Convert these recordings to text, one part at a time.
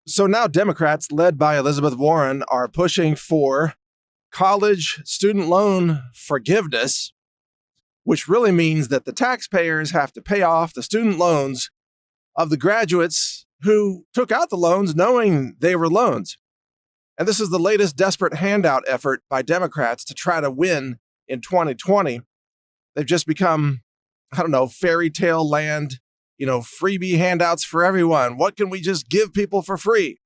So now Democrats, led by Elizabeth Warren, are pushing for college student loan forgiveness, which really means that the taxpayers have to pay off the student loans of the graduates who took out the loans knowing they were loans. And this is the latest desperate handout effort by Democrats to try to win in 2020. They've just become, fairy tale land, freebie handouts for everyone. What can we just give people for free?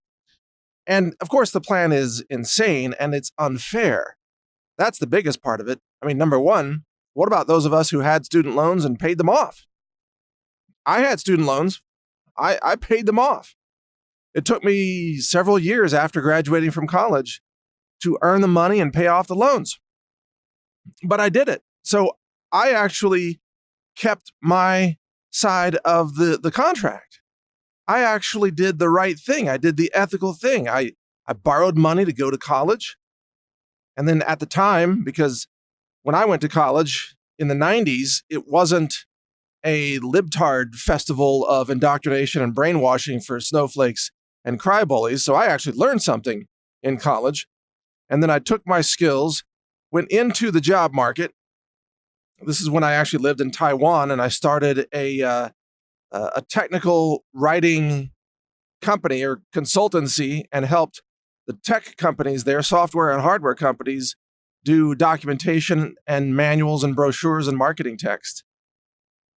And of course, the plan is insane and it's unfair. That's the biggest part of it. I mean, number one, what about those of us who had student loans and paid them off? I had student loans. I paid them off. It took me several years after graduating from college to earn the money and pay off the loans. But I did it. So I actually kept my side of the contract. I actually did the right thing. I did the ethical thing. I borrowed money to go to college. And then at the time, because when I went to college in the 90s, it wasn't a libtard festival of indoctrination and brainwashing for snowflakes and crybullies. So I actually learned something in college. And then I took my skills, went into the job market. This is when I actually lived in Taiwan, and I started a technical writing company or consultancy and helped the tech companies, their software and hardware companies, do documentation and manuals and brochures and marketing text.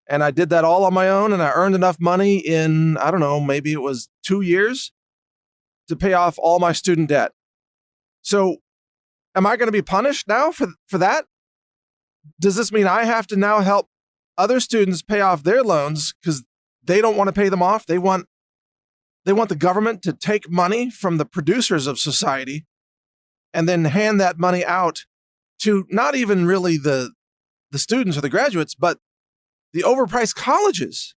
And I did that all on my own, and I earned enough money in, maybe it was 2 years to pay off all my student debt. So am I going to be punished now for that? Does this mean I have to now help other students pay off their loans because they don't want to pay them off? They want the government to take money from the producers of society and then hand that money out to not even really the students or the graduates, but the overpriced colleges.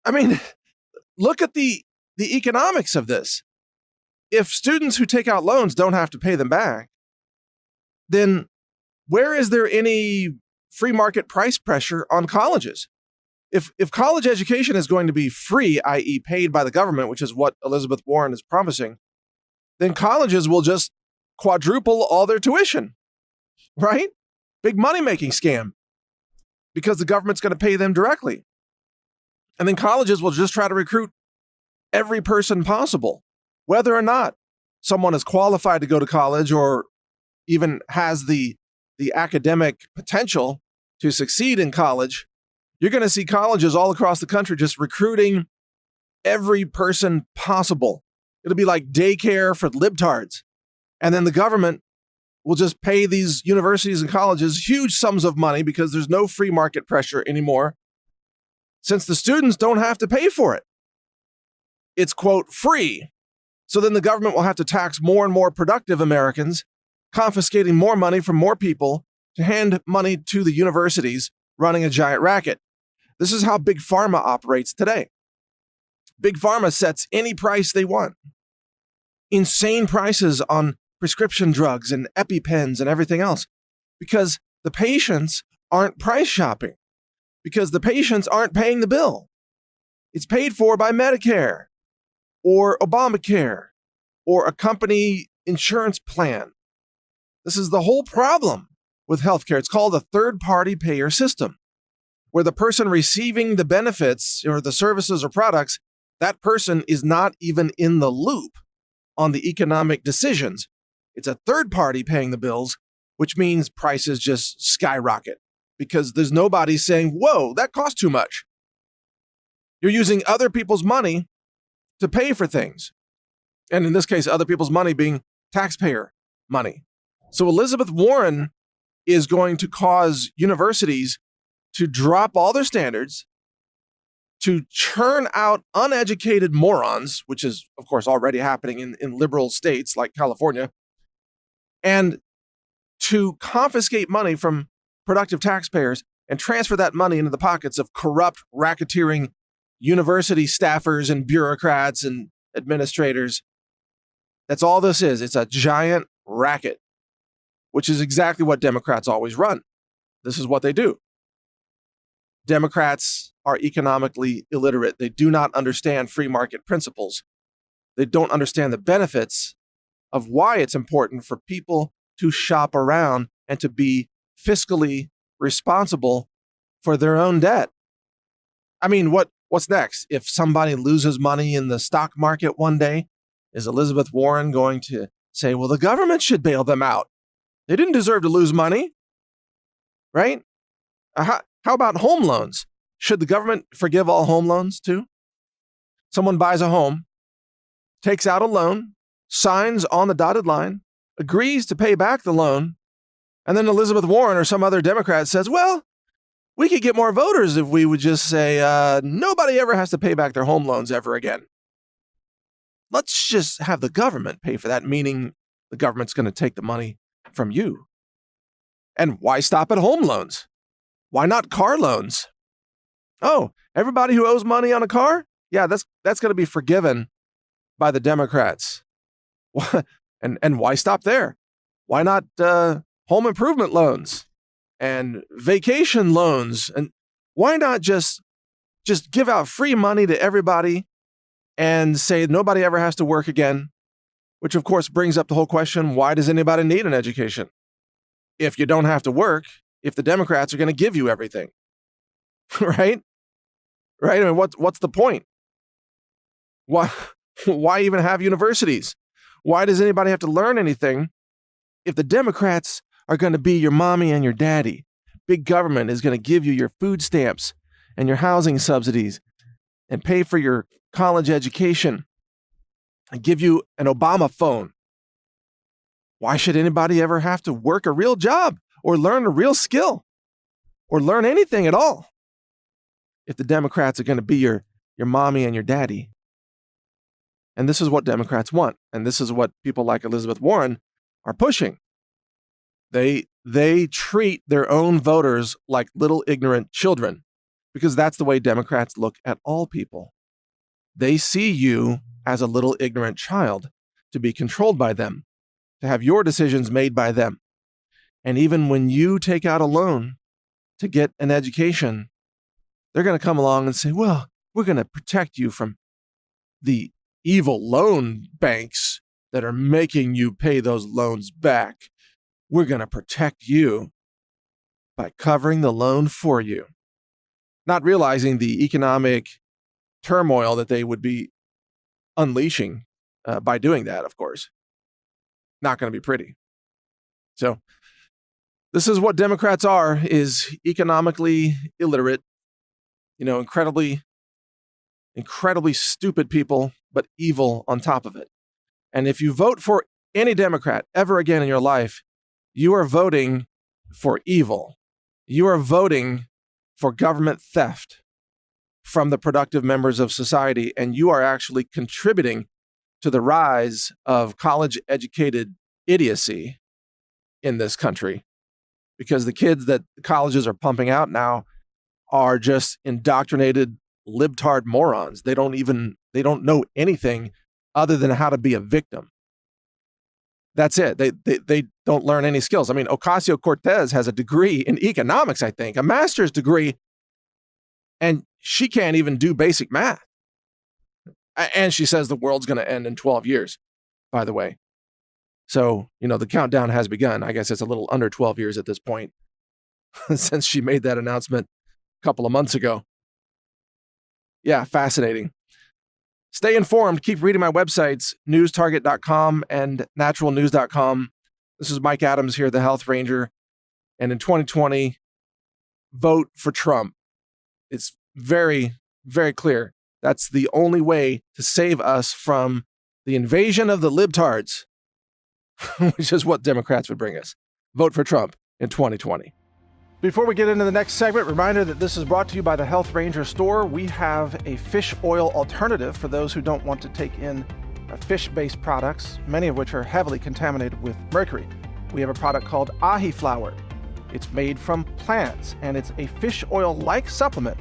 I mean, look at the economics of this. If students who take out loans don't have to pay them back, then where is there any free market price pressure on colleges? If college education is going to be free, i.e. paid by the government, which is what Elizabeth Warren is promising, then colleges will just quadruple all their tuition, right? Big money-making scam because the government's going to pay them directly. And then colleges will just try to recruit every person possible, whether or not someone is qualified to go to college or even has the academic potential to succeed in college. You're going to see colleges all across the country just recruiting every person possible. It'll be like daycare for libtards. And then the government will just pay these universities and colleges huge sums of money because there's no free market pressure anymore, since the students don't have to pay for it. It's, quote, free. So then the government will have to tax more and more productive Americans, confiscating more money from more people to hand money to the universities, running a giant racket. This is how Big Pharma operates today. Big Pharma sets any price they want. Insane prices on prescription drugs and EpiPens and everything else, because the patients aren't price shopping, because the patients aren't paying the bill. It's paid for by Medicare or Obamacare or a company insurance plan. This is the whole problem with healthcare. It's called a third-party payer system, where the person receiving the benefits or the services or products, that person is not even in the loop on the economic decisions. It's a third party paying the bills, which means prices just skyrocket because there's nobody saying, whoa, that costs too much. You're using other people's money to pay for things. And in this case, other people's money being taxpayer money. So Elizabeth Warren is going to cause universities to drop all their standards, to churn out uneducated morons, which is, of course, already happening in liberal states like California, and to confiscate money from productive taxpayers and transfer that money into the pockets of corrupt, racketeering university staffers and bureaucrats and administrators. That's all this is. It's a giant racket, which is exactly what Democrats always run. This is what they do. Democrats are economically illiterate. They do not understand free market principles. They don't understand the benefits of why it's important for people to shop around and to be fiscally responsible for their own debt. I mean, what's next? If somebody loses money in the stock market one day, is Elizabeth Warren going to say, well, the government should bail them out? They didn't deserve to lose money, right? How about home loans? Should the government forgive all home loans too? Someone buys a home, takes out a loan, signs on the dotted line, agrees to pay back the loan, and then Elizabeth Warren or some other Democrat says, well, we could get more voters if we would just say nobody ever has to pay back their home loans ever again. Let's just have the government pay for that, meaning the government's going to take the money from you. And why stop at home loans? Why not car loans? Oh, everybody who owes money on a car? Yeah, that's going to be forgiven by the Democrats. And why stop there? Why not home improvement loans and vacation loans? And why not just give out free money to everybody and say nobody ever has to work again? Which, of course, brings up the whole question, why does anybody need an education? If you don't have to work, if the Democrats are going to give you everything, right? Right? I mean, what's the point? Why even have universities? Why does anybody have to learn anything if the Democrats are going to be your mommy and your daddy? Big government is going to give you your food stamps and your housing subsidies and pay for your college education and give you an Obama phone. Why should anybody ever have to work a real job or learn a real skill or learn anything at all if the Democrats are going to be your mommy and your daddy? And this is what Democrats want. And this is what people like Elizabeth Warren are pushing. They treat their own voters like little ignorant children because that's the way Democrats look at all people. They see you as a little ignorant child to be controlled by them, to have your decisions made by them. And even when you take out a loan to get an education, they're going to come along and say, well, we're going to protect you from the evil loan banks that are making you pay those loans back. We're going to protect you by covering the loan for you. Not realizing the economic turmoil that they would be unleashing by doing that, of course. Not going to be pretty. So this is what Democrats are, is economically illiterate, incredibly stupid people, but evil on top of it. And if you vote for any Democrat ever again in your life, you are voting for evil. You are voting for government theft from the productive members of society, and you are actually contributing to the rise of college-educated idiocy in this country, because the kids that the colleges are pumping out now are just indoctrinated libtard morons. They don't know anything other than how to be a victim. That's it. They don't learn any skills. I mean, Ocasio-Cortez has a degree in economics, I think, a master's degree, and she can't even do basic math. And she says the world's going to end in 12 years, by the way. So, the countdown has begun. I guess it's a little under 12 years at this point since she made that announcement a couple of months ago. Yeah, fascinating. Stay informed. Keep reading my websites, newstarget.com and naturalnews.com. This is Mike Adams here, the Health Ranger. And in 2020, vote for Trump. It's very, very clear. That's the only way to save us from the invasion of the libtards, which is what Democrats would bring us. Vote for Trump in 2020. Before we get into the next segment, reminder that this is brought to you by the Health Ranger store. We have a fish oil alternative for those who don't want to take in fish-based products, many of which are heavily contaminated with mercury. We have a product called ahi flour. It's made from plants, and it's a fish oil-like supplement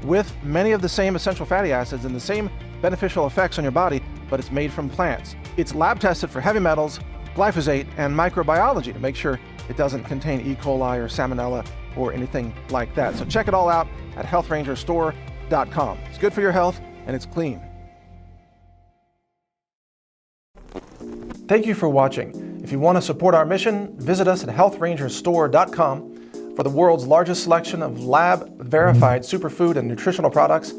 with many of the same essential fatty acids and the same beneficial effects on your body, but it's made from plants. It's lab tested for heavy metals, glyphosate, and microbiology to make sure it doesn't contain E. coli or salmonella or anything like that. So check it all out at healthrangerstore.com. It's good for your health and it's clean. Thank you for watching. If you want to support our mission, visit us at healthrangerstore.com for the world's largest selection of lab-verified superfood and nutritional products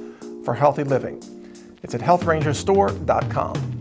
for healthy living. It's at healthrangerstore.com.